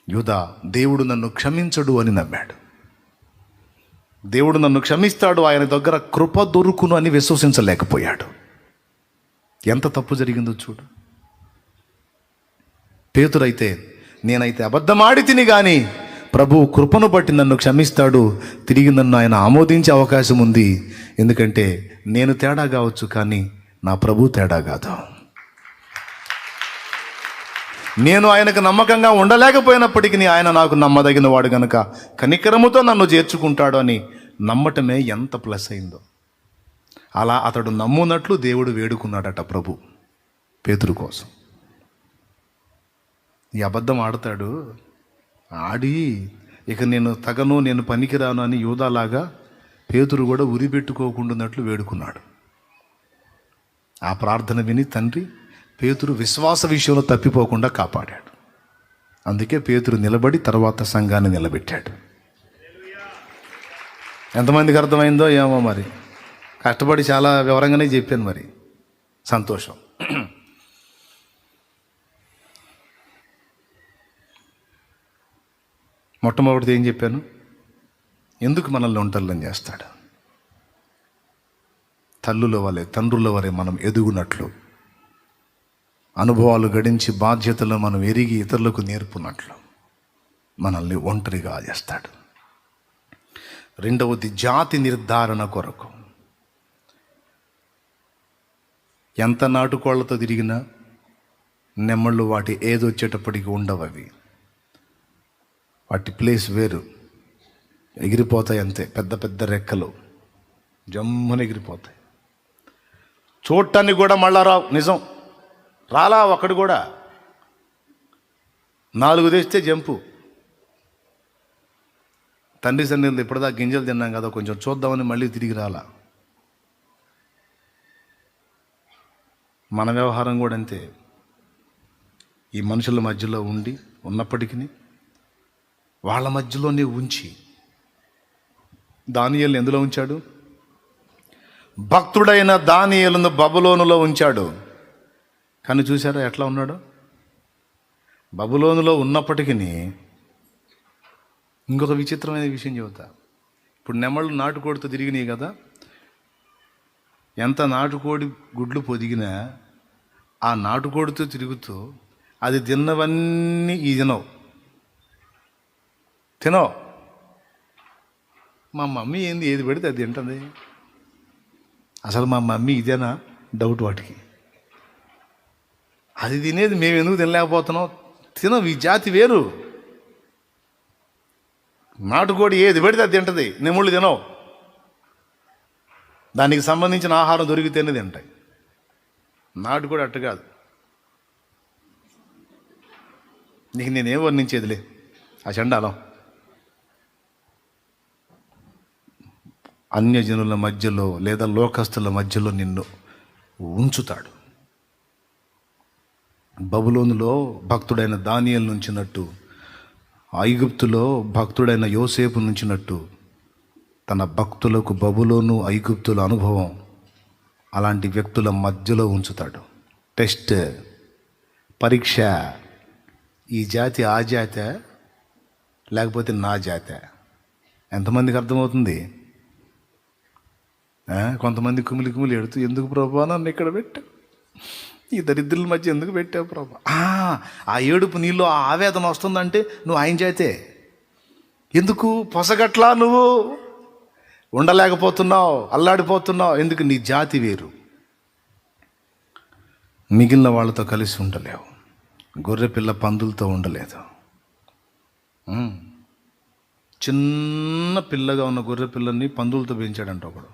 యూదా దేవుడు నన్ను క్షమించడు అని నమ్మాడు. దేవుడు నన్ను క్షమిస్తాడు, ఆయన దగ్గర కృప దొరుకును అని విశ్వసించలేకపోయాడు. ఎంత తప్పు జరిగిందో చూడు. పేతురైతే నేనైతే అబద్ధమాడి తిని కానీ ప్రభువు కృపను బట్టి నన్ను క్షమిస్తాడు, తిరిగి నన్ను ఆయన ఆమోదించే అవకాశం ఉంది. ఎందుకంటే నేను తేడా కావచ్చు కానీ నా ప్రభు తేడా కాదు. నేను ఆయనకు నమ్మకంగా ఉండలేకపోయినప్పటికీ ఆయన నాకు నమ్మదగిన వాడు గనుక కనికరముతో నన్ను చేర్చుకుంటాడు అని నమ్మటమే ఎంత ప్లస్ అయిందో. అలా అతడు నమ్మునట్లు దేవుడు వేడుకున్నాడట ప్రభు పేతురు కోసం. ఈ అబద్ధం ఆడతాడు, ఆడి ఇక నేను తగను, నేను పనికిరాను అని యూదాలాగా పేతురు కూడా ఉరిపెట్టుకోకుండాన్నట్లు వేడుకున్నాడు. ఆ ప్రార్థన విని తండ్రి పేతురు విశ్వాస విషయంలో తప్పిపోకుండా కాపాడాడు. అందుకే పేతురు నిలబడి తర్వాత సంఘాన్ని నిలబెట్టాడు. ఎంతమందికి అర్థమైందో ఏమో, మరి కష్టపడి చాలా వివరంగానే చెప్పాను. మరి సంతోషం. మొట్టమొదటిది ఏం చెప్పాను? ఎందుకు మనల్ని ఒంటరిని చేస్తాడు? తల్లుల వలె తండ్రుల వలె మనం ఎదుగునట్లు, అనుభవాలు గడించి బాధ్యతలు మనం ఎరిగి ఇతరులకు నేర్పునట్లు మనల్ని ఒంటరిగా చేస్తాడు. రెండవది జాతి నిర్ధారణ కొరకు. ఎంత నాటుకోళ్లతో తిరిగినా నెమ్మళ్ళు వాటి ఏదొచ్చేటప్పటికి ఉండవు. అవి వాటి ప్లేస్ వేరు, ఎగిరిపోతాయి అంతే. పెద్ద పెద్ద రెక్కలు జమ్మున ఎగిరిపోతాయి. చూడటానికి కూడా మళ్ళా రావు. నిజం, రాలా ఒక్కడు కూడా. 4 తెస్తే జంపు. తండ్రి సన్నిధిలో ఇప్పటిదా గింజలు తిన్నాం కదా, కొంచెం చూద్దామని మళ్ళీ తిరిగి రాలా. మన వ్యవహారం కూడా అంతే. ఈ మనుషుల మధ్యలో ఉన్నప్పటికీ వాళ్ళ మధ్యలోనే ఉంచి దానియేలును ఎందులో ఉంచాడు? భక్తుడైన దానియేలును బబులోనులో ఉంచాడు. కానీ చూసారా ఎట్లా ఉన్నాడు? బబులోనులో ఉన్నప్పటికీ ఇంకొక విచిత్రమైన విషయం చెబుతా. ఇప్పుడు నెమళ్ళు నాటుకోడితో తిరిగినాయి కదా, ఎంత నాటుకోడి గుడ్లు పొదిగినా ఆ నాటుకోడితో తిరుగుతూ అది తిన్నవన్నీ ఈ తినవు. మా మమ్మీ ఏంది ఏది పెడితే అది తింటుంది. అసలు మా మమ్మీ ఇదేనా డౌట్ వాటికి. అది తినేది మేము ఎందుకు తినలేకపోతున్నాం? తినవు. ఈ జాతి వేరు. నాటుకోడి ఏది పెడితే అది తింటుంది, నెముళ్ళు తినవు. దానికి సంబంధించిన ఆహారం దొరికితేనే తింటాయి. నాటుకోడి అట్టు కాదు. నీకు నేనేం వర్ణించేదిలే ఆ చండాలం. అన్యజనుల మధ్యలో లేదా లోకస్తుల మధ్యలో నిన్ను ఉంచుతాడు. బబులోనులో భక్తుడైన దానియేలు నుంచినట్టు, ఐగుప్తులో భక్తుడైన యోసేపు నుంచినట్టు తన భక్తులకు బబులోను ఐగుప్తుల అనుభవం అలాంటి వ్యక్తుల మధ్యలో ఉంచుతాడు. టెస్ట్, పరీక్ష. ఈ జాతి ఆ జాతే లేకపోతే నా జాతే? ఎంతమందికి అర్థమవుతుంది? కొంతమంది కుమిలి ఎడుతూ, ఎందుకు ప్రభా నన్ను ఇక్కడ పెట్టావు, ఈ దరిద్రుల మధ్య ఎందుకు పెట్టావు ప్రభా? ఆ ఏడుపు నీళ్ళు ఆ ఆవేదన వస్తుందంటే నువ్వు ఆయన చేతే. ఎందుకు పొసగట్లా, నువ్వు ఉండలేకపోతున్నావు, అల్లాడిపోతున్నావు? ఎందుకు? నీ జాతి వేరు. మిగిలిన వాళ్ళతో కలిసి ఉండలేవు. గొర్రెపిల్ల పందులతో ఉండలేదు. చిన్న పిల్లగా ఉన్న గొర్రె పిల్లల్ని పందులతో పెంచాడంట ఒకడు.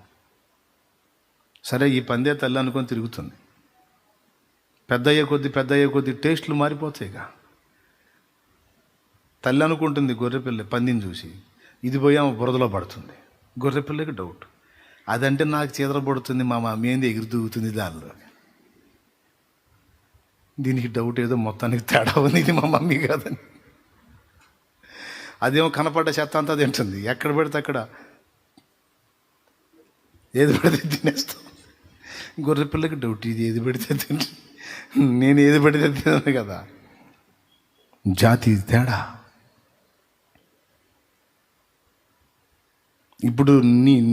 సరే, ఈ పందే తల్లి అనుకొని తిరుగుతుంది. పెద్ద అయ్యే కొద్దీ టేస్ట్లు మారిపోతాయిగా. తల్లి అనుకుంటుంది గొర్రెపిల్ల పందిని చూసి, ఇది పోయి ఆమె బురదలో పడుతుంది. గొర్రెపిల్లకి డౌట్, అదంటే నాకు చీదరపడుతుంది, మా మమ్మీ ఏంది ఎగిరి దూగుతుంది దానిలో. దీనికి డౌట్ ఏదో మొత్తానికి తేడా ఉంది, ఇది మా మమ్మీ కాదని. అదేమో కనపడ్డ చెత్త అంతా తింటుంది. ఎక్కడ పెడితే అక్కడ ఏది పెడితే తినేస్తాం. గొర్రెపిల్లకి డౌట్, ఇది ఏది పెడితే తింటుంది, నేను ఏది పెడితే తిన్నాను కదా. జాతి తేడా. ఇప్పుడు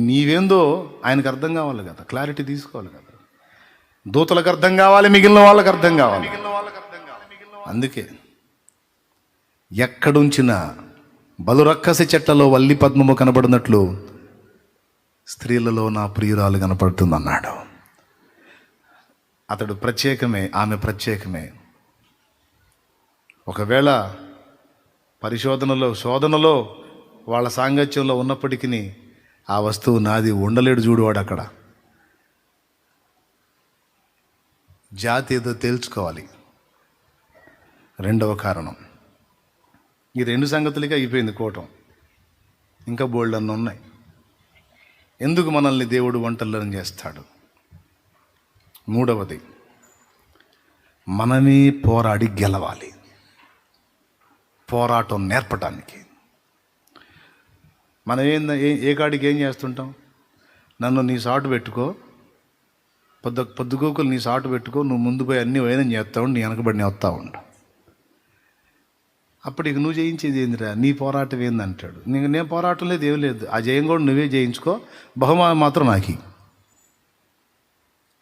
నీవేందో ఆయనకు అర్థం కావాలి కదా, క్లారిటీ తీసుకోవాలి కదా. దూతలకు అర్థం కావాలి, మిగిలిన వాళ్ళకి అర్థం కావాలి. అందుకే ఎక్కడుంచిన బలురక్కసి చెట్లలో వల్లి పద్మము కనబడినట్లు స్త్రీలలో నా ప్రియురాలు కనపడుతుంది అన్నాడు. అతడు ప్రత్యేకమే, ఆమె ప్రత్యేకమే. ఒకవేళ శోధనలో వాళ్ళ సాంగత్యంలో ఉన్నప్పటికీ ఆ వస్తువు నాది ఉండలేడు. చూడువాడు అక్కడ. జాతి ఏదో తేల్చుకోవాలి. రెండవ కారణం, ఈ రెండు సంగతులకి అయిపోయింది కూటం. ఇంకా బోల్డ్ అన్నీ ఉన్నాయి. ఎందుకు మనల్ని దేవుడు ఒంటరిని చేస్తాడు? మూడవది, మనమే పోరాడి గెలవాలి. పోరాటం నేర్పటానికి. మనం ఏ కాడికి ఏం చేస్తుంటాం? నన్ను నీ సాటు పెట్టుకో, పొద్దుగోకులు నీ సాటు పెట్టుకో, నువ్వు ముందు పోయి అన్నీ వైనం చేస్తావు, నీ వెనకబడిని వస్తూ ఉంటావు. అప్పుడు ఇక నువ్వు జయించేది ఏందిరా, నీ పోరాటం ఏందంటాడు. నేను పోరాటం లేదు, ఏం లేదు. ఆ జయం కూడా నువ్వే జయించుకో, బహుమానం మాత్రం నాకు.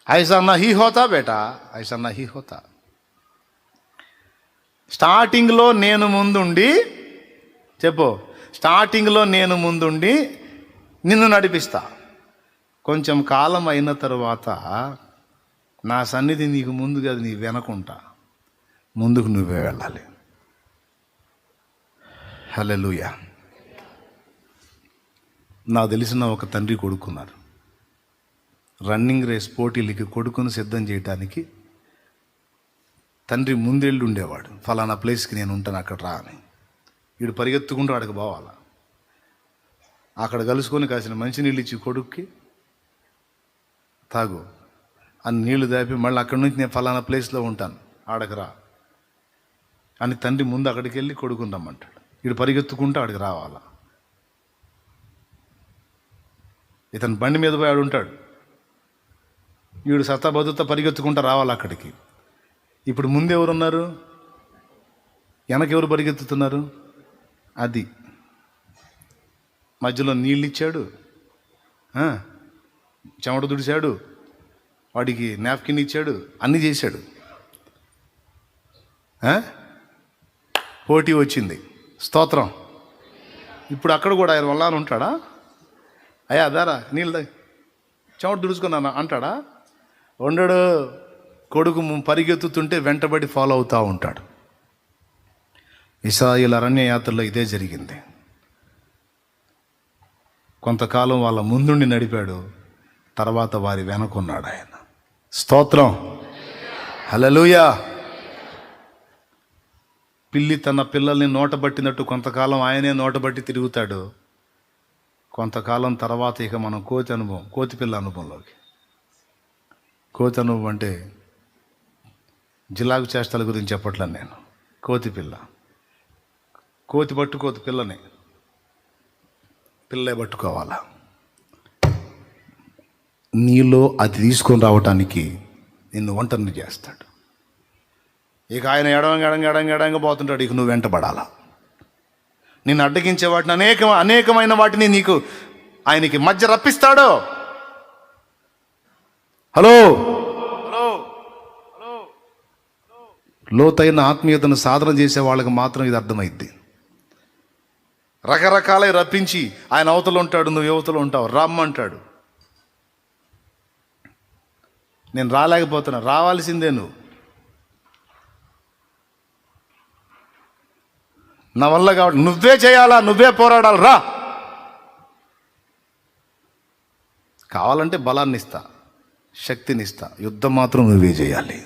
ఐసా నా హీ హోతా బేటా, ఐసా నా హీ హోతా. స్టార్టింగ్లో నేను ముందుండి నిన్ను నడిపిస్తా. కొంచెం కాలం అయిన తర్వాత నా సన్నిధి నీకు ముందు కాదు, నీ వెనకుంటా. ముందుకు నువ్వే వెళ్ళాలి. హల్లెలూయా. నాకు తెలిసిన ఒక తండ్రి కొడుకున్నారు. రన్నింగ్ రేస్ పోటీలకి కొడుకును సిద్ధం చేయడానికి తండ్రి ముందెళ్ళి ఉండేవాడు. ఫలానా ప్లేస్కి నేను ఉంటాను, అక్కడ రా అని. వీడు పరిగెత్తుకుంటూ అక్కడికి పోవాలా. అక్కడ కలుసుకొని కాసిన మంచినీళ్ళు ఇచ్చి కొడుక్కి తాగు అని నీళ్లు దాపి మళ్ళీ అక్కడి నుంచి నేను ఫలానా ప్లేస్లో ఉంటాను, ఆడకు రా అని తండ్రి ముందు అక్కడికి వెళ్ళి కొడుకుని రమ్మంటాడు. వీడు పరిగెత్తుకుంటూ ఆడికి రావాలా. ఇతను బండి మీద పోయి ఆడుంటాడు, వీడు సత్తాబదుతా పరిగెత్తుకుంటూ రావాలి అక్కడికి. ఇప్పుడు ముందెవరున్నారు, వెనకెవరు పరిగెత్తుతున్నారు? అది మధ్యలో నీళ్ళు ఇచ్చాడు, చెమట దుడిచాడు, వాడికి నాప్కిన్ ఇచ్చాడు, అన్నీ చేశాడు. పోటీ వచ్చింది. స్తోత్రం. ఇప్పుడు అక్కడ కూడా ఆయన వల్ల ఉంటాడా? అయ్యా అదారా నీళ్ళు చెమట దుడుచుకున్నాను అంటాడా? ఉండడు. కొడుకు పరిగెత్తుతుంటే వెంటబడి ఫాలో అవుతూ ఉంటాడు. ఇశ్రాయేలు అరణ్య యాత్రలో ఇదే జరిగింది. కొంతకాలం వాళ్ళ ముందుండి నడిపాడు, తర్వాత వారి వెనకున్నాడు ఆయన. స్తోత్రం. హల్లెలూయా. పిల్లి తన పిల్లల్ని నోటబట్టినట్టు కొంతకాలం ఆయనే నోటబట్టి తిరుగుతాడు. కొంతకాలం తర్వాత ఇక మనం కోతి పిల్ల అనుభవంలోకి. కోతి అనుభవం అంటే జిలాగు చేష్టల గురించి చెప్పట్లేదు నేను. కోతి పిల్ల, కోతి పట్టుకోతి పిల్లని, పిల్లే పట్టుకోవాలా. నీలో అది తీసుకొని రావటానికి నిన్ను ఒంటరిని చేస్తాడు. ఇక ఆయన ఎడంగా పోతుంటాడు, ఇక నువ్వు వెంటబడాలా. నిన్ను అడ్డగించే వాటిని అనేకమైన వాటిని నీకు ఆయనకి మధ్య రప్పిస్తాడు. హలో, లోతైన ఆత్మీయతను సాధన చేసే వాళ్ళకి మాత్రం ఇది అర్థమైద్ది. రకరకాలై రప్పించి ఆయన అవతల ఉంటాడు, నువ్వు యువతలో ఉంటావు. రమ్మంటాడు. నేను రాలేకపోతున్నా, రావాల్సిందే నువ్వు. నా వల్ల కాబట్టి నువ్వే చేయాలా, నువ్వే పోరాడాలి, రా. కావాలంటే బలాన్ని ఇస్తా, శక్తిని ఇస్తా, యుద్ధం మాత్రం నువ్వే చేయాలి.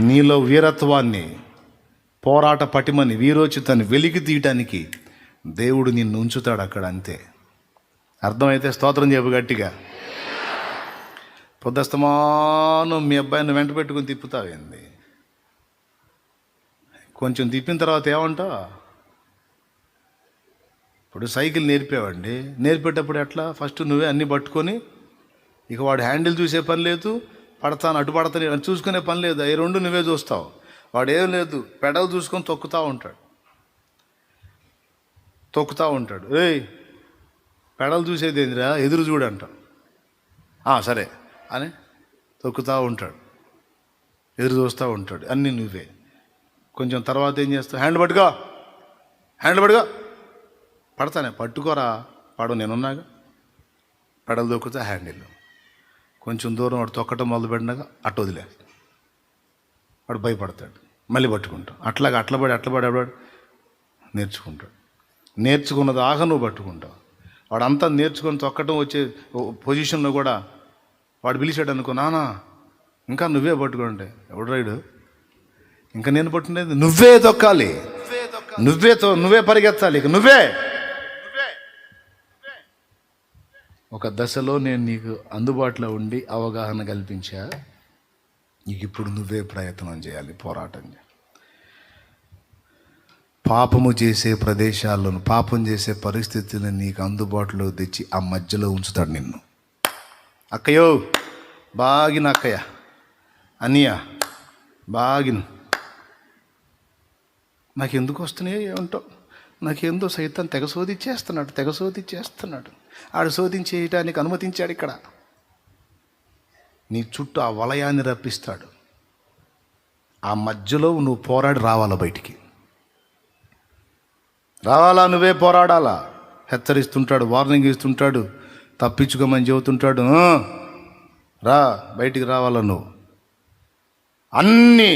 నీలో వీరత్వాన్ని, పోరాట పటిమని, వీరోచితాన్ని వెలికి తీయటానికి దేవుడు నిన్ను ఉంచుతాడు అక్కడ. అంతే. అర్థమైతే స్తోత్రం చెప్పు గట్టిగా. పొద్దుస్తమానం మీ అబ్బాయిని వెంట పెట్టుకుని తిప్పుతావేంది? కొంచెం తిప్పిన తర్వాత ఏమంటావు? ఇప్పుడు సైకిల్ నేర్పేవాడిని, నేర్పేటప్పుడు ఎట్లా? ఫస్ట్ నువ్వే అన్నీ పట్టుకొని, ఇక వాడు హ్యాండిల్ చూసే పని లేదు, పడతాను అటు పడతాను అని చూసుకునే పని లేదు. అవి రెండు నువ్వే చూస్తావు. వాడు ఏం లేదు, పెడల్ చూసుకొని తొక్కుతూ ఉంటాడు. తొక్కుతూ ఉంటాడు. ఏయ్ పెడలు చూసేది ఏందిరా, ఎదురు చూడంట. సరే అని తొక్కుతూ ఉంటాడు, ఎదురు చూస్తూ ఉంటాడు. అన్నీ నువ్వే. కొంచెం తర్వాత ఏం చేస్తావు? హ్యాండ్ పట్టుకో పడతానే. పట్టుకోరా, పడవు, నేనున్నాగా. పెడలు తొక్కుతా హ్యాండిల్. కొంచెం దూరం వాడు తొక్కటం మొదలుపెట్టినాక అట్ట వదిలే, వాడు భయపడతాడు, మళ్ళీ పట్టుకుంటాడు. అట్లబడి నేర్చుకుంటాడు. నేర్చుకున్నది ఆగ నువ్వు పట్టుకుంటావు. వాడంతా నేర్చుకొని తొక్కటం వచ్చే పొజిషన్లో కూడా వాడు పిలిచాడు అనుకో, నానా ఇంకా నువ్వే పట్టుకుంటే, ఎవడు రైడు, ఇంకా నేను పట్టుకునేది నువ్వే తొక్కాలి, నువ్వే పరిగెత్తాలి, ఇక నువ్వే. ఒక దశలో నేను నీకు అందుబాటులో ఉండి అవగాహన కల్పించా, నీకు ఇప్పుడు నువ్వే ప్రయత్నం చేయాలి, పోరాటం చేయాలి. పాపము చేసే ప్రదేశాలను, పాపం చేసే పరిస్థితులను నీకు అందుబాటులో తెచ్చి ఆ మధ్యలో ఉంచుతాడు నిన్ను. అక్కయ్యో బాగిన అక్కయ్య, అన్నయ్య బాగిన, నాకెందుకు వస్తున్నాయో ఏమంటావు, నాకేందో సైతం తెగ శోధించేస్తున్నాడు. ఆడు శోధించేయటానికి అనుమతించాడు. ఇక్కడ నీ చుట్టూ ఆ వలయాన్ని రప్పిస్తాడు. ఆ మధ్యలో నువ్వు పోరాడి రావాలా, బయటికి రావాలా, నువ్వే పోరాడాలా. హెచ్చరిస్తుంటాడు, వార్నింగ్ ఇస్తుంటాడు, తప్పించుకోమని చెబుతుంటాడు. రా, బయటికి రావాలా నువ్వు. అన్ని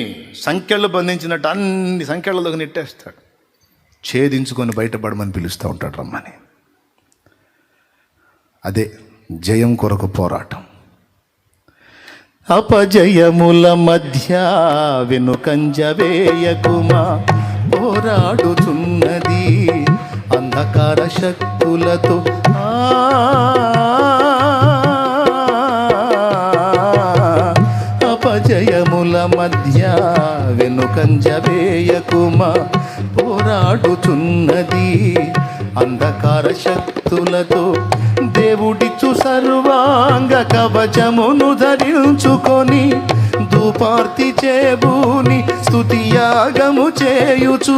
సంఖ్యలు బంధించినట్టు అన్ని సంఖ్యలలోకి నెట్టేస్తాడు. ఛేదించుకొని బయటపడమని పిలుస్తూ ఉంటాడు, రమ్మని. అదే జయం కొరకు పోరాటం. అపజయముల మధ్య వెనుకంజ వేయకుమా, పోరాడుచున్నది అంధకార శక్తులతో. అపజయముల మధ్య వెనుకంజ వేయకుమా, పోరాడుచున్నది అంధకార శక్తులతో. దేవుడిచ్చు సర్వాంగ కవచమును ధరించుకొని ధూపార్తి చేబూని స్తుతియాగము చేయుచు,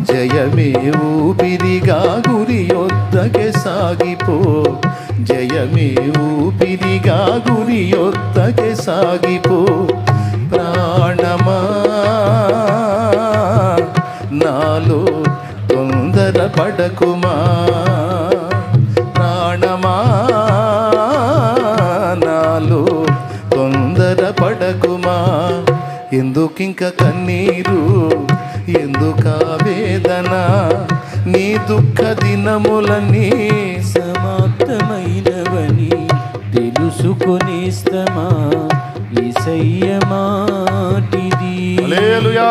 జయమే ఊపిరిగా గురి యొద్దకే సాగిపో, జయమే ఊపిరిగా గురి యొద్దకే సాగిపో. ప్రాణమా నాలో తొందర పడకుమా, ప్రాణమా నాలో తొందర పడకుమా. ఎందుకింక కన్నీరు, ఎందుకా వేదన, నీ దుఃఖ దినములన్నీ సమాప్తమైనవని తెలుసుకొనేస్తమా, యేసయ్య మాటిది. హల్లెలూయా.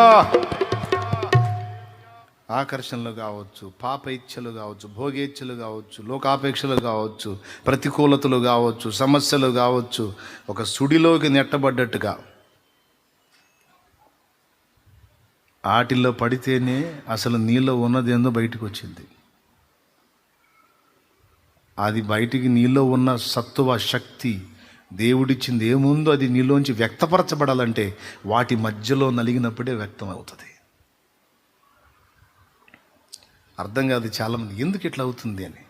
ఆకర్షణలు కావచ్చు, పాప ఇచ్ఛలు కావచ్చు, భోగేచ్ఛలు కావచ్చు, లోకాపేక్షలు కావచ్చు, ప్రతికూలతలు కావచ్చు, సమస్యలు కావచ్చు, ఒక సుడిలోకి నెట్టబడ్డట్టుగా ఆటిల్లో పడితేనే అసలు నీళ్ళు ఉన్నదేందో బయటకు వచ్చింది. అది బయటికి నీలో ఉన్న సత్తువ శక్తి దేవుడిచ్చింది ఏముందో అది నీలోంచి వ్యక్తపరచబడాలంటే వాటి మధ్యలో నలిగినప్పుడే వ్యక్తం అవుతుంది. అర్థం కాదు చాలామంది, ఎందుకు ఇట్లా అవుతుంది అని.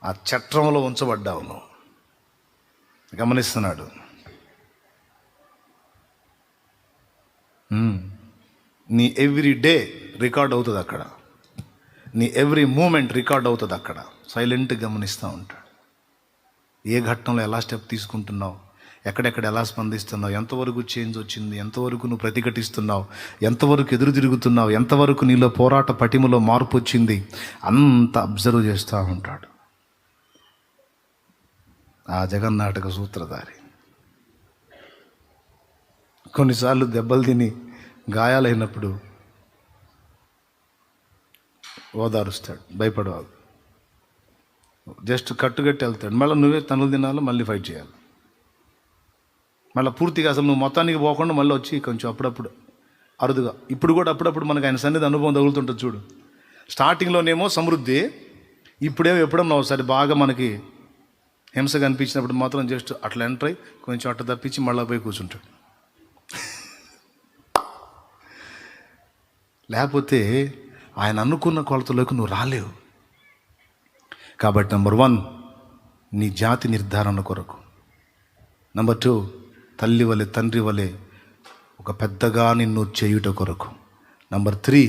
ఆ చట్రంలో ఉంచబడ్డావు నువ్వు, గమనిస్తున్నాడు. నీ ఎవ్రీ డే రికార్డ్ అవుతుంది అక్కడ, నీ ఎవ్రీ మూమెంట్ రికార్డ్ అవుతుంది అక్కడ. సైలెంట్గా గమనిస్తూ ఉంటాడు. ఏ ఘట్టంలో ఎలా స్టెప్ తీసుకుంటున్నావు, ఎక్కడెక్కడ ఎలా స్పందిస్తున్నావు, ఎంతవరకు చేంజ్ వచ్చింది, ఎంతవరకు నువ్వు ప్రతిఘటిస్తున్నావు, ఎంతవరకు ఎదురు తిరుగుతున్నావు, ఎంతవరకు నీలో పోరాట పటిమలో మార్పు వచ్చింది, అంత అబ్జర్వ్ చేస్తూ ఉంటాడు ఆ జగన్నాటక సూత్రధారి. కొన్నిసార్లు దెబ్బలు తిని గాయాలైనప్పుడు ఓదారుస్తాడు, భయపడవాలి, జస్ట్ కట్టుగట్టి వెళ్తాడు. మళ్ళీ నువ్వే తనులు తినాలి, మళ్ళీ ఫైట్ చేయాలి. మళ్ళీ పూర్తిగా అసలు నువ్వు మొత్తానికి పోకుండా మళ్ళీ వచ్చి కొంచెం అప్పుడప్పుడు అరుదుగా. ఇప్పుడు కూడా అప్పుడప్పుడు మనకు ఆయన సన్నిధి అనుభవం తగులుతుంటుంది చూడు. స్టార్టింగ్లోనేమో సమృద్ధి, ఇప్పుడేమో ఎప్పుడన్నా ఒకసారి బాగా మనకి హింసగా అనిపించినప్పుడు మాత్రం జస్ట్ అట్లా ఎంటర్ అయ్యి కొంచెం అట్లా తప్పించి మళ్ళీ పోయి కూర్చుంటాడు. లేకపోతే ఆయన అనుకున్న కొలతలోకి నువ్వు రాలేవు. కాబట్టి నెంబర్ 1 నీ జాతి నిర్ధారణ కొరకు. నెంబర్ 2 తల్లి వలె తండ్రి వలె ఒక పెద్దగా నిన్ను చేయుట కొరకు. నెంబర్ 3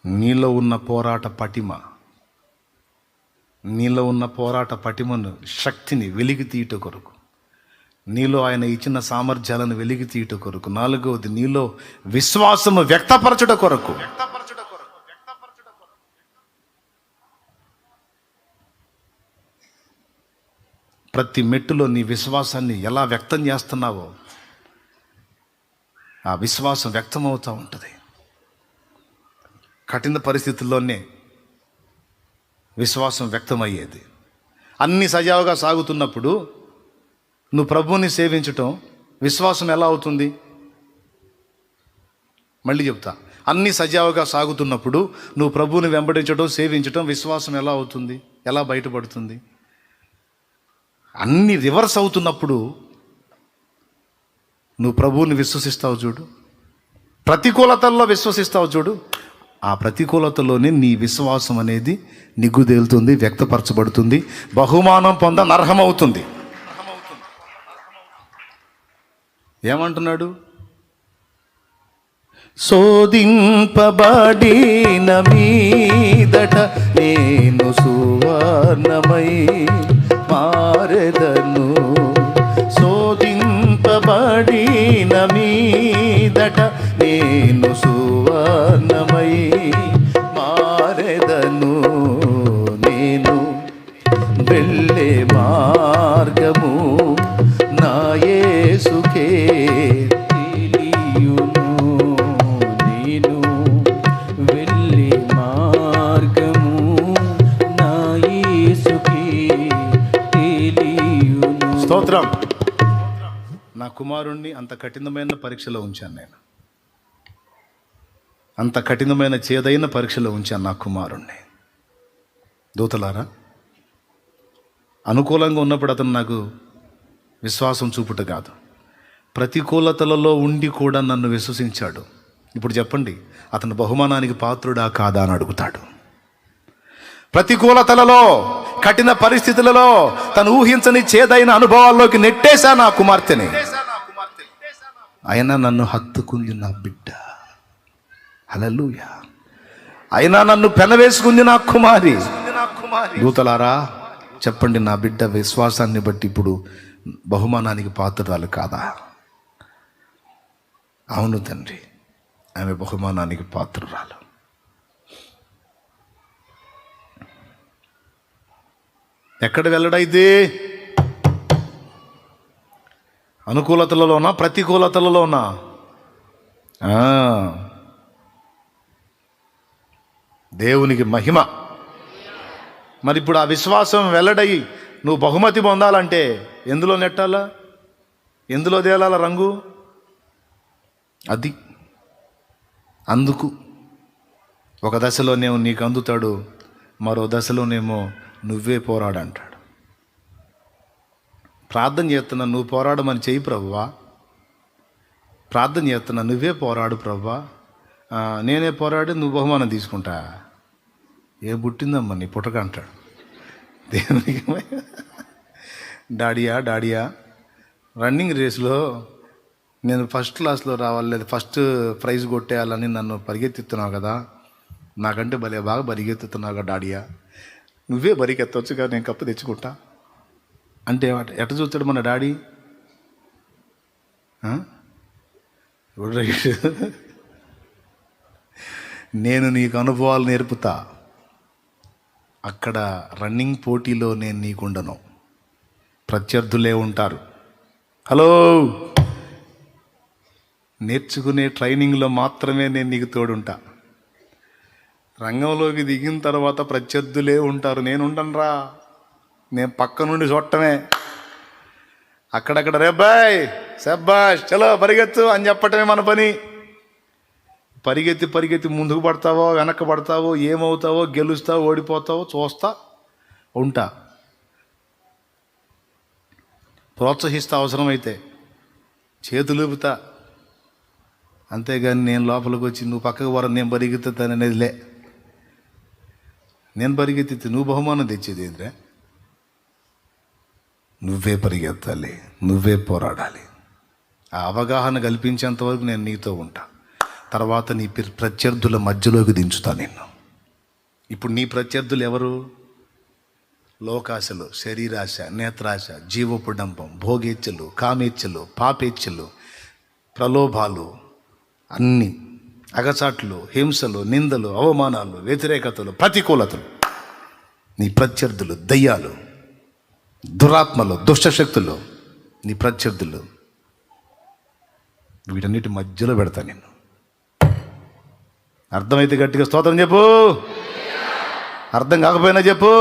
నీలో ఉన్న పోరాట పటిమ, నీలో ఉన్న పోరాట పటిమను శక్తిని వెలికి తీయుట కొరకు, నీలో ఆయన ఇచ్చిన సామర్థ్యాలను వెలికి తీయుట కొరకు. 4వది నీలో విశ్వాసము వ్యక్తపరచుట కొరకు. ప్రతి మెట్టులో నీ విశ్వాసాన్ని ఎలా వ్యక్తం చేస్తున్నావో ఆ విశ్వాసం వ్యక్తమవుతూ ఉంటుంది. కఠిన పరిస్థితుల్లోనే విశ్వాసం వ్యక్తమయ్యేది. అన్ని సజావుగా సాగుతున్నప్పుడు నువ్వు ప్రభువుని సేవించటం విశ్వాసం ఎలా అవుతుంది? మళ్ళీ చెప్తా, అన్ని సజావుగా సాగుతున్నప్పుడు నువ్వు ప్రభువుని వెంబడించడం సేవించటం విశ్వాసం ఎలా అవుతుంది? ఎలా బయటపడుతుంది? అన్ని రివర్స్ అవుతున్నప్పుడు నువ్వు ప్రభువుని విశ్వసిస్తావు చూడు, ప్రతికూలతల్లో విశ్వసిస్తావు చూడు, ఆ ప్రతికూలతలోనే నీ విశ్వాసం అనేది నిగ్గుదేలుతుంది, వ్యక్తపరచబడుతుంది, బహుమానం పొందనర్హమవుతుంది. ఏమంటున్నాడు? శోధింపబడిన మీదట నేను సువర్ణమై మారెదను. శోధింపబడిన మీదట నేను సువర్ణమై మారెదను. నేను వెళ్ళే మార్గము నా యేసుకే తెలియును. నేను వెళ్ళే మార్గము నా యేసుకే తెలియును. స్తోత్రం. నా కుమారుణ్ణి అంత కఠినమైన పరీక్షలో ఉంచాను నేను, అంత కఠినమైన చేదైన పరీక్షలో ఉంచాను నా కుమారుణ్ణి. దూతలారా, అనుకూలంగా ఉన్నప్పుడు అతను నాకు విశ్వాసం చూపుట కాదు, ప్రతికూలతలలో ఉండి కూడా నన్ను విశ్వసించాడు. ఇప్పుడు చెప్పండి, అతను బహుమానానికి పాత్రుడా కాదా అని అడుగుతాడు. ప్రతికూలతలలో, కఠిన పరిస్థితులలో తను ఊహించని చేదైన అనుభవాల్లోకి నెట్టేశా నా కుమార్తెని. అయినా నన్ను హత్తుకుంది నా బిడ్డ. హల్లెలూయా. అయినా నన్ను పెనవేసుకుంది నా కుమారి. దూతలారా చెప్పండి, నా బిడ్డ విశ్వాసాన్ని బట్టి ఇప్పుడు బహుమానానికి పాత్రురాలు కాదా? అవును తండ్రి, ఆమె బహుమానానికి పాత్రురాలు. ఎక్కడ వెళ్ళడైతే? అనుకూలతలలోనా ప్రతికూలతలలోనా? దేవునికి మహిమ. మరి ఇప్పుడు ఆ విశ్వాసం వెల్లడయి నువ్వు బహుమతి పొందాలంటే ఎందులో నెట్టాలా? ఎందులో తేలాల రంగు? అది అందుకు ఒక దశలోనేమో నీకు అందుతాడు, మరో దశలోనేమో నువ్వే పోరాడంటాడు. ప్రార్థన చేస్తున్నా, నువ్వు పోరాడమని చెయ్యి ప్రభువా. ప్రార్థన చేస్తున్నా, నువ్వే పోరాడు ప్రభువా. నేనే పోరాడి నువ్వు బహుమానం తీసుకుంటా. ఏ పుట్టిందమ్మా నీ పుట్టక అంటాడు. దేవునికి డాడియా రన్నింగ్ రేస్లో నేను ఫస్ట్ క్లాస్లో రావాలి, లేదా ఫస్ట్ ప్రైజ్ కొట్టేయాలని నన్ను పరిగెత్తుతున్నావు కదా, నాకంటే భలే బాగా పరిగెత్తుతున్నావు కదా డాడియా, నువ్వే పరిగెత్తవచ్చు కదా, నేను కప్పు తెచ్చుకుంటా అంటే ఎట చూస్తాడు మన డాడీ? నేను నీకు అనుభవాలు నేర్పుతా, అక్కడ రన్నింగ్ పోటీలో నేను నీకుండను, ప్రత్యర్థులే ఉంటారు. హలో, నేర్చుకునే ట్రైనింగ్లో మాత్రమే నేను నీకు తోడుంటా. రంగంలోకి దిగిన తర్వాత ప్రత్యర్థులే ఉంటారు, నేను ఉండనురా. నేను పక్క నుండి చూడటమే. అక్కడక్కడ రేబాయ్ శబ్బాష్ చలో పరిగెత్తు అని చెప్పటమే మన పని. పరిగెత్తి ముందుకు పడతావో వెనక్కి పడతావో, ఏమవుతావో, గెలుస్తావో ఓడిపోతావో చూస్తా ఉంటా. ప్రోత్సహిస్తా, అవసరమైతే చేతులు ఊపుతా, అంతేగాని నేను లోపలికి వచ్చి నువ్వు పక్కకు వర నేను పరిగెత్తుతాను అనేదిలే. నేను పరిగెత్తితే నువ్వు బహుమానం తెచ్చేది ఏంద్రా? నువ్వే పరిగెత్తాలి, నువ్వే పోరాడాలి. ఆ అవగాహన కల్పించేంత వరకు నేను నీతో ఉంటా. తర్వాత నీ ప్రత్యర్థుల మధ్యలోకి దించుతా నిన్ను. ఇప్పుడు నీ ప్రత్యర్థులు ఎవరు? లోకాశలు, శరీరాశ, నేత్రాశ, జీవోపడంబం, భోగేచ్ఛలు, కామేచ్ఛలు, పాపేచ్ఛలు, ప్రలోభాలు, అన్ని అగచాట్లు, హింసలు, నిందలు, అవమానాలు, వ్యతిరేకతలు, ప్రతికూలతలు. నీ ప్రత్యర్థులు దయ్యాలు, దురాత్మలు, దుష్టశక్తులు, నీ ప్రత్యర్థులు. వీటన్నిటి మధ్యలో పెడతా నిన్ను. అర్థమైతే గట్టిగా స్తోత్రం చెప్పు. అర్థం కాకపోయినా చెప్పు.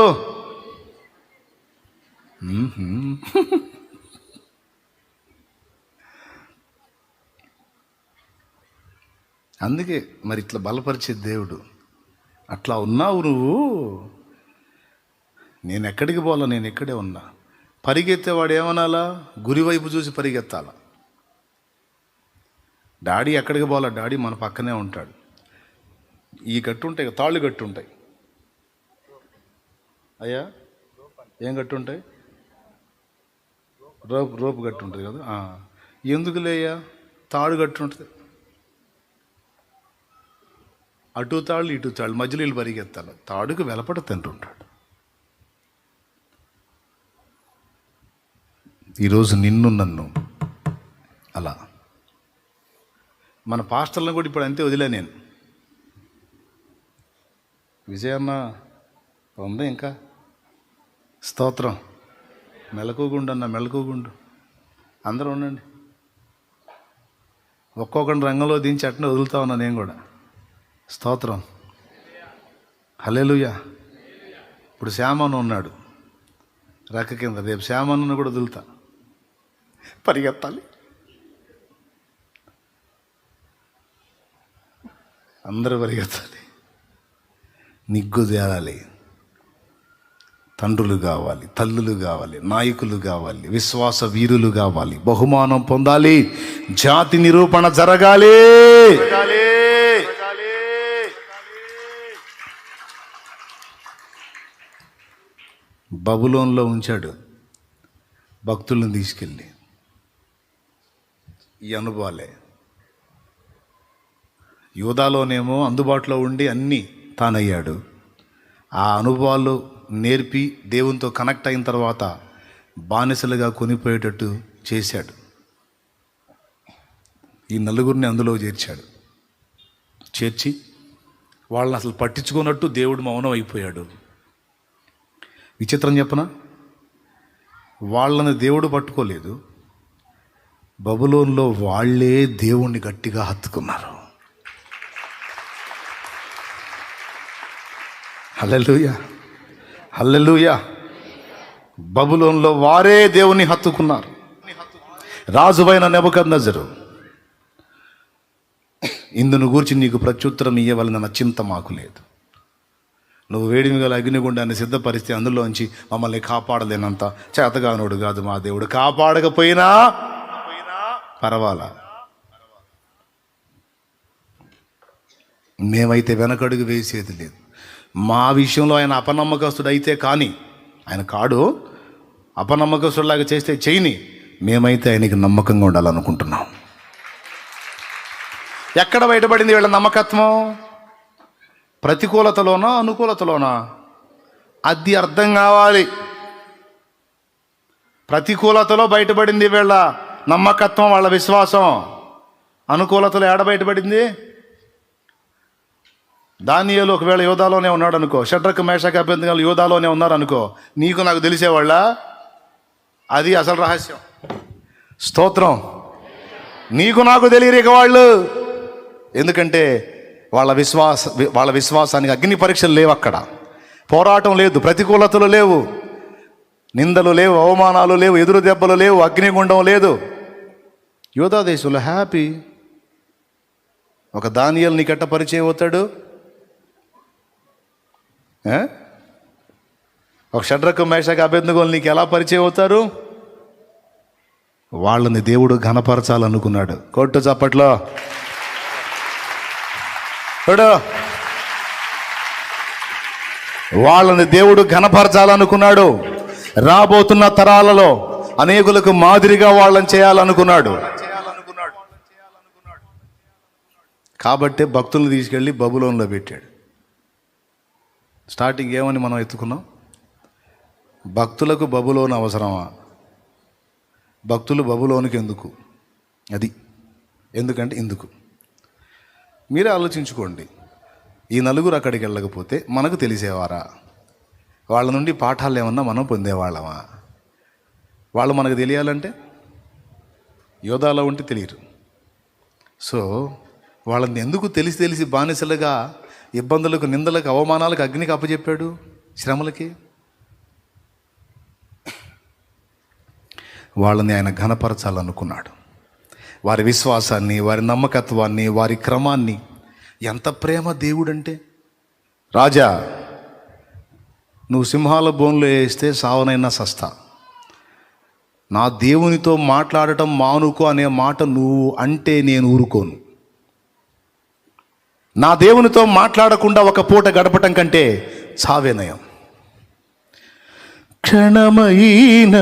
అందుకే మరి ఇట్లా బలపరిచే దేవుడు. అట్లా ఉన్నావు నువ్వు. నేను ఎక్కడికి పోలా, నేను ఇక్కడే ఉన్నా. పరిగెత్తేవాడు ఏమనాలా? గురి వైపు చూసి పరిగెత్తాలా. డాడీ ఎక్కడికి పోలా, డాడీ మన పక్కనే ఉంటాడు. ఈ గట్టు ఉంటాయి, తాళ్ళు గట్టు ఉంటాయి. అయ్యా ఏం గట్టు ఉంటాయి? రోపు గట్టు ఉంటుంది కదా. ఎందుకు లేయ్యా? తాడు గట్టు ఉంటుంది. అటు తాళ్ళు ఇటు తాళ్ళు మధ్యలో వీళ్ళు పరిగెత్తాలి. తాడుకు వెలపడ తింటుంటాడు. ఈరోజు నిన్ను నన్ను అలా మన పాస్టర్లను కూడా ఇప్పుడు అంతే వదిలే నేను. విజయమ్మ ఉందా ఇంకా? స్తోత్రం. మెలకుగుండు అన్న, మెలకుగుండు. అందరూ ఉండండి. ఒక్కొక్కరిని రంగంలో దించి అట్నే వదులుతా ఉన్నా నేను కూడా. స్తోత్రం. హల్లెలూయా. ఇప్పుడు శ్యామను ఉన్నాడు రెక్క కింద. రేపు శ్యామను కూడా వదులుతా. పరిగెత్తాలి. అందరూ పరిగెత్తాలి. నిగ్గు తేలాలి. తండ్రులు కావాలి, తల్లులు కావాలి, నాయకులు కావాలి, విశ్వాస వీరులు కావాలి, బహుమానం పొందాలి, జాతి నిరూపణ జరగాలి. బబులోన్లో ఉంచాడు భక్తులను తీసుకెళ్ళి. ఈ అనుభవాలే. యూదాలోనేమో అందుబాటులో ఉండి అన్నీ తానయ్యాడు. ఆ అనుభవాలు నేర్పి దేవునితో కనెక్ట్ అయిన తర్వాత బానిసలుగా కొనిపోయేటట్టు చేశాడు. ఈ నలుగురిని అందులో చేర్చాడు. చేర్చి వాళ్ళని అసలు పట్టించుకున్నట్టు దేవుడు మౌనం అయిపోయాడు. విచిత్రం చెప్పనా? వాళ్ళని దేవుడు పట్టుకోలేదు. బబులోన్లో వాళ్ళే దేవుణ్ణి గట్టిగా హత్తుకున్నారు. హల్లెలూయా, హల్లెలూయా. బబులోన్లో వారే దేవుని హత్తుకున్నారు. రాజువైన నెబుకద్నెజరు, ఇందును గూర్చి నీకు ప్రత్యుత్తరం ఇయ్యవలన చింత మాకు లేదు. నువ్వు వేడిమి గల అగ్నిగుండాన్ని సిద్ధపరిస్తే అందులోంచి మమ్మల్ని కాపాడలేనంత చేతగానోడు కాదు మా దేవుడు. కాపాడకపోయినా పర్వాలా, మేమైతే వెనకడుగు వేసేది లేదు. మా విషయంలో ఆయన అపనమ్మకస్తుడు అయితే కానీ, ఆయన కాడు, అపనమ్మకస్తుడిలాగా చేస్తే చేయని, మేమైతే ఆయనకి నమ్మకంగా ఉండాలనుకుంటున్నాం. ఎక్కడ బయటపడింది వీళ్ళ నమ్మకత్వం? ప్రతికూలతలోనా అనుకూలతలోనా? అది అర్థం కావాలి. ప్రతికూలతలో బయటపడింది వీళ్ళ నమ్మకత్వం, వాళ్ళ విశ్వాసం. అనుకూలతలో ఏడ బయటపడింది? దానియేలు ఒకవేళ యోధాలోనే ఉన్నాడు అనుకో, షడ్రక్ మేషక్ అబేద్నెగోలు యోధాలోనే ఉన్నారనుకో, నీకు నాకు తెలిసేవాళ్ళ? అది అసలు రహస్యం. స్తోత్రం. నీకు నాకు తెలియరు ఇక వాళ్ళు. ఎందుకంటే వాళ్ళ విశ్వాసానికి అగ్ని పరీక్షలు లేవు. అక్కడ పోరాటం లేదు, ప్రతికూలతలు లేవు, నిందలు లేవు, అవమానాలు లేవు, ఎదురు దెబ్బలు లేవు, అగ్నిగుండం లేదు. యోధా దేశంలో హ్యాపీ. ఒక దానియేలు నీకెట్ట పరిచయం అవుతాడు? ఒక షడ్రక్ మేషక్ అబేద్నెగోలు నీకు ఎలా పరిచయం అవుతారు? వాళ్ళని దేవుడు ఘనపరచాలనుకున్నాడు. కొట్టు చప్పట్లో. చూడు, వాళ్ళని దేవుడు ఘనపరచాలనుకున్నాడు. రాబోతున్న తరాలలో అనేకులకు మాదిరిగా వాళ్ళని చేయాలనుకున్నాడు. కాబట్టే భక్తులను తీసుకెళ్ళి బబులోన్లో పెట్టాడు. స్టార్టింగ్ ఏమని మనం ఎత్తుకున్నాం? భక్తులకు బబులోను అవసరమా? భక్తులు బబులోనికి ఎందుకు? అది ఎందుకంటే ఇందుకు. మీరే ఆలోచించుకోండి. ఈ నలుగురు అక్కడికి వెళ్ళకపోతే మనకు తెలిసేవారా? వాళ్ళ నుండి పాఠాలు ఏమన్నా మనం పొందేవాళ్ళమా? వాళ్ళు మనకు తెలియాలంటే యోధాలో ఉంటే తెలియరు. సో వాళ్ళని ఎందుకు తెలిసి బానిసలుగా ఇబ్బందులకు, నిందలకు, అవమానాలకు, అగ్నికి అప్పచెప్పాడు? శ్రమలకి. వాళ్ళని ఆయన ఘనపరచాలనుకున్నాడు. వారి విశ్వాసాన్ని, వారి నమ్మకత్వాన్ని, వారి క్రమాన్ని. ఎంత ప్రేమ దేవుడంటే! రాజా, నువ్వు సింహాల బోన్లో వేస్తే సావనైనా సస్తా, నా దేవునితో మాట్లాడటం మానుకో అనే మాట నువ్వు అంటే నేను ఊరుకోను. నా దేవునితో మాట్లాడకుండా ఒక పూట గడపటం కంటే చావే నయం. క్షణమైన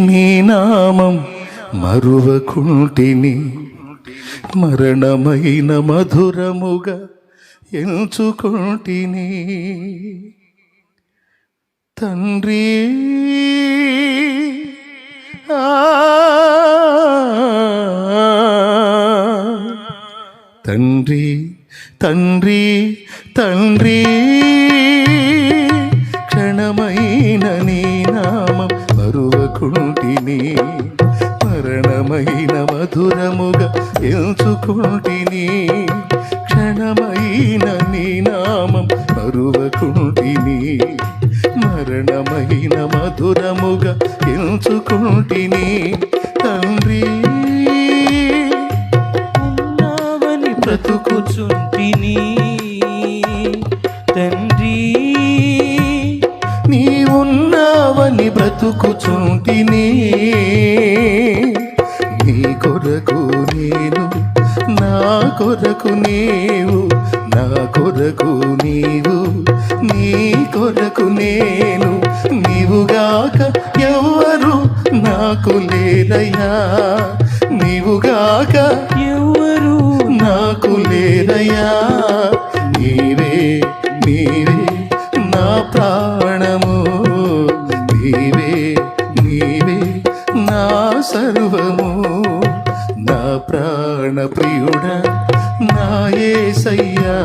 నీ నామం మరువకుంటిని, మరణమైన మధురముగా ఎంచుకుంటిని. తండ్రి తండ్రి తండ్రి తండ్రి, క్షణమైన నీ నామం మరువకుంటిని, మరణమైన మధురముగా ఎంచుకుంటిని. క్షణమైన నీ నామం మరువకుంటిని, మరణమైన మధురముగా ఎంచుకుంటిని. తండ్రి ఉన్నావని బ్రతుకుచుంటిని, తండ్రి నీ ఉన్నావని బ్రతుకుచుంటిని. నీ కొరకు నేను, నా కొరకు నీవు, నా కొరకు నీవు, నీ కొరకు నేను. నీవుగాక ఎవరు నాకు లేరయ్యా, నీవుగాక ఎవరు నాకు లేరయ్యా. నీవే నీవే నా ప్రాణము, నీవే నీవే నా సర్వము. నా ప్రాణ ప్రియుడా నా యేసయ్యా,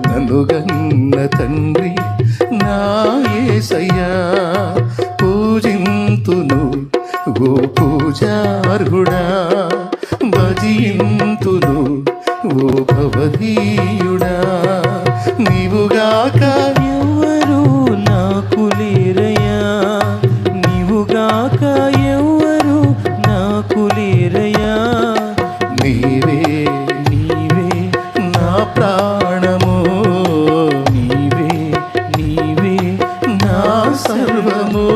నన్ను గన్న తండ్రి నా యేసయ్యా. పూజింతును ఓ పూజార్హుడా, భజింతును ఓ భవదీయుడా. నీవుగాక ఎవరు నాకు లేరయ్యా, నీవుగాక ఎవరు నాకు లేరయ్యా. నీవే నీవే నా ప్రాణము, నీవే నీవే నా సర్వము.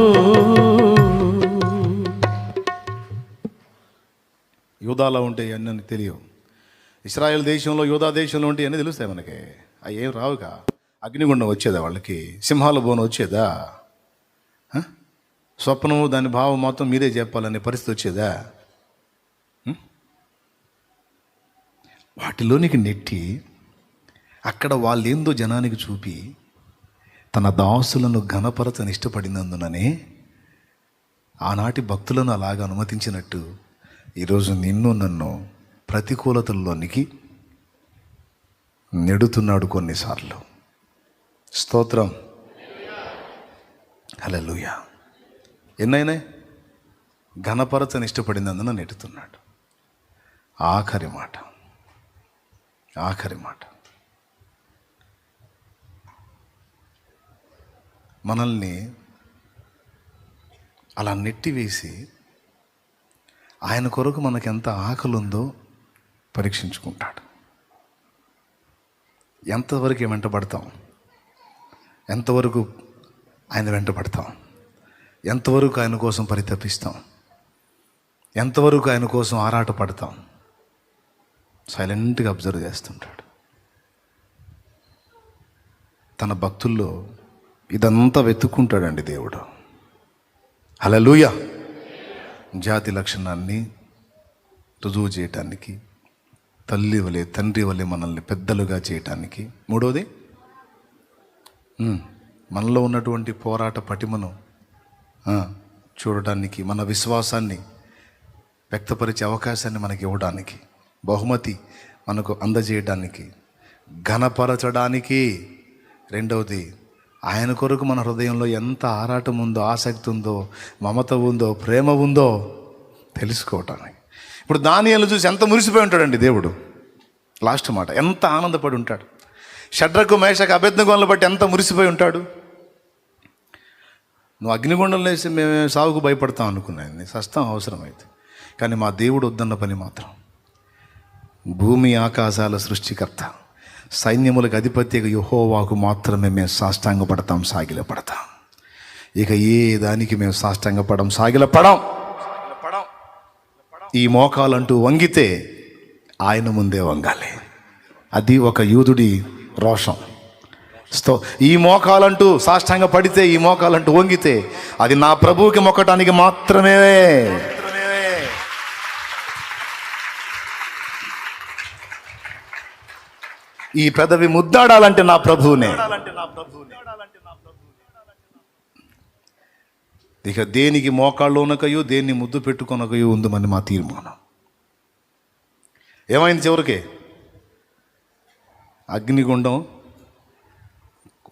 యూదాలో ఉంటే అన్నీ తెలియవు. ఇశ్రాయేల్ దేశంలో, యూదా దేశంలో ఉంటే అన్నీ తెలుస్తాయి మనకి. అవి ఏం రావుగా. అగ్నిగుండం వచ్చేదా వాళ్ళకి? సింహాల బోనం వచ్చేదా? స్వప్నము దాని భావం మొత్తం మీరే చెప్పాలనే పరిస్థితి వచ్చేదా? వాటిలోనికి నెట్టి అక్కడ వాళ్ళేందో జనానికి చూపి తన దాసులను ఘనపరచని ఇష్టపడినందుననే ఆనాటి భక్తులను అలాగ అనుమతించినట్టు ఈరోజు నిన్ను నన్ను ప్రతికూలతల్లోనికి నెడుతున్నాడు కొన్నిసార్లు. స్తోత్రం, హల్లెలూయా. ఎన్నైనా ఘనపరచని ఇష్టపడినందున నెడుతున్నాడు. ఆఖరి మాట, ఆఖరి మాట. మనల్ని అలా నెట్టివేసి ఆయన కొరకు మనకు ఎంత ఆకలి ఉందో పరీక్షించుకుంటాడు. ఎంతవరకు వెంటబడతాం, ఎంతవరకు ఆయన వెంటబడతాం, ఎంతవరకు ఆయన కోసం పరితపిస్తాం, ఎంతవరకు ఆయన కోసం ఆరాటపడతాం. సైలెంట్గా అబ్జర్వ్ చేస్తుంటాడు. తన భక్తుల్లో ఇదంతా వెతుక్కుంటాడండి దేవుడు. హల్లెలూయా. జాతి లక్షణాన్ని రుజువు చేయటానికి, తల్లి వలె తండ్రి వలె మనల్ని పెద్దలుగా చేయటానికి. మూడవది, మనలో ఉన్నటువంటి పోరాట పటిమను చూడటానికి, మన విశ్వాసాన్ని వ్యక్తపరిచే అవకాశాన్ని మనకి ఇవ్వడానికి, బహుమతి మనకు అందజేయడానికి, ఘనపరచడానికి. రెండవది, ఆయన కొరకు మన హృదయంలో ఎంత ఆరాటం ఉందో, ఆసక్తి ఉందో, మమత ఉందో, ప్రేమ ఉందో తెలుసుకోవటానికి. ఇప్పుడు దానియేలు చూసి ఎంత మురిసిపోయి ఉంటాడండి దేవుడు. లాస్ట్ మాట, ఎంత ఆనందపడి ఉంటాడు. షడ్రకు మేషకు అబేద్నెగోలను బట్టి ఎంత మురిసిపోయి ఉంటాడు. నువ్వు అగ్నిగుండంలో వేసి మేము సాగుకు భయపడతాం అనుకున్నాను, నీ సస్తం అవసరమైతే. కానీ మా దేవుడు వద్దన్న పని మాత్రం, భూమి ఆకాశాల సృష్టికర్త, సైన్యములకు అధిపత్యక యెహోవాకు మాత్రమే మేము సాష్టాంగపడతాం, సాగిలపడతాం. ఇక ఏ దానికి మేము సాష్టాంగపడం, సాగిలపడం. ఈ మోకాలంటూ వంగితే ఆయన ముందే వంగాలి. అది ఒక యూదుడి రోషం. ఈ మోకాలంటూ సాష్టాంగ పడితే, ఈ మోకాలంటూ వంగితే అది నా ప్రభువుకి మొక్కటానికి మాత్రమే. ఈ పెదవి ముద్దాడాలంటే నా ప్రభువునే. ఇక దేనికి మోకాళ్ళలోనకయో దేన్ని ముద్దు పెట్టుకొనకయో ఉందమని మా తీర్మానం. ఏమైంది చివరికి? అగ్నిగుండం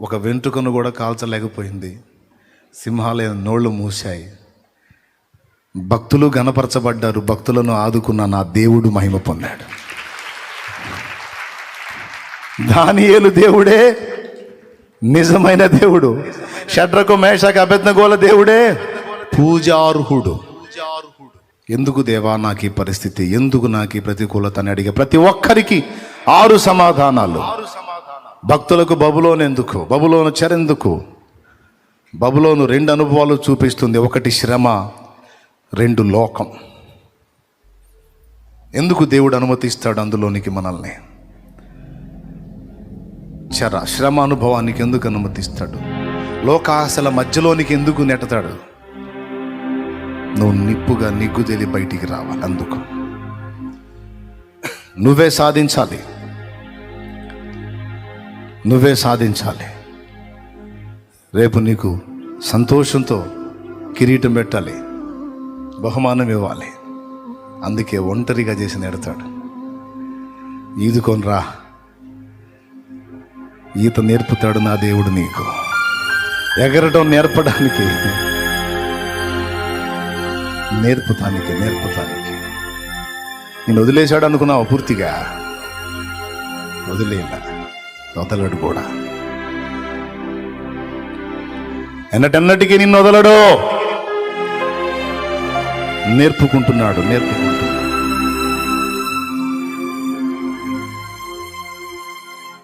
ఒక వెంట్రుకను కూడా కాల్చలేకపోయింది. సింహాలయ నోళ్ళు మూశాయి. భక్తులు ఘనపరచబడ్డారు. భక్తులను ఆదుకున్న నా దేవుడు మహిమ పొందాడు. దానియేలు దేవుడే నిజమైన దేవుడు. షడ్రకు మేషకు అబేద్నెగోల దేవుడే పూజార్హుడు. ఎందుకు దేవా నాకు ఈ పరిస్థితి, ఎందుకు నాకు ఈ ప్రతికూలత అని అడిగే ప్రతి ఒక్కరికి 6 సమాధానాలు. భక్తులకు బబులోను ఎందుకు, బబులోను చెరెందుకు? బబులోను 2 అనుభవాలు చూపిస్తుంది. 1 శ్రమ, 2 లోకం. ఎందుకు దేవుడు అనుమతిస్తాడు అందులోనికి మనల్ని? శ్రమ అనుభవానికి ఎందుకు అనుమతిస్తాడు? లోకాశల మధ్యలోనికి ఎందుకు నెట్టతాడు? నువ్వు నిప్పుగా నిగ్గుదేలి బయటికి రావాలి. అందుకు నువ్వే సాధించాలి, నువ్వే సాధించాలి. రేపు నీకు సంతోషంతో కిరీటం పెట్టాలి, బహుమానం ఇవ్వాలి. అందుకే ఒంటరిగా చేసి నెడతాడు. ఈదుకొని రా, ఈత నేర్పుతాడు నా దేవుడు నీకు. ఎగరటం నేర్పడానికి, నేర్పుతానికి. నేను వదిలేశాడు అనుకున్నావు పూర్తిగా? వదిలేలా, వదలడు కూడా. ఎన్నటెన్నటికీ నిన్ను వదలడు. నేర్పుకుంటున్నాడు.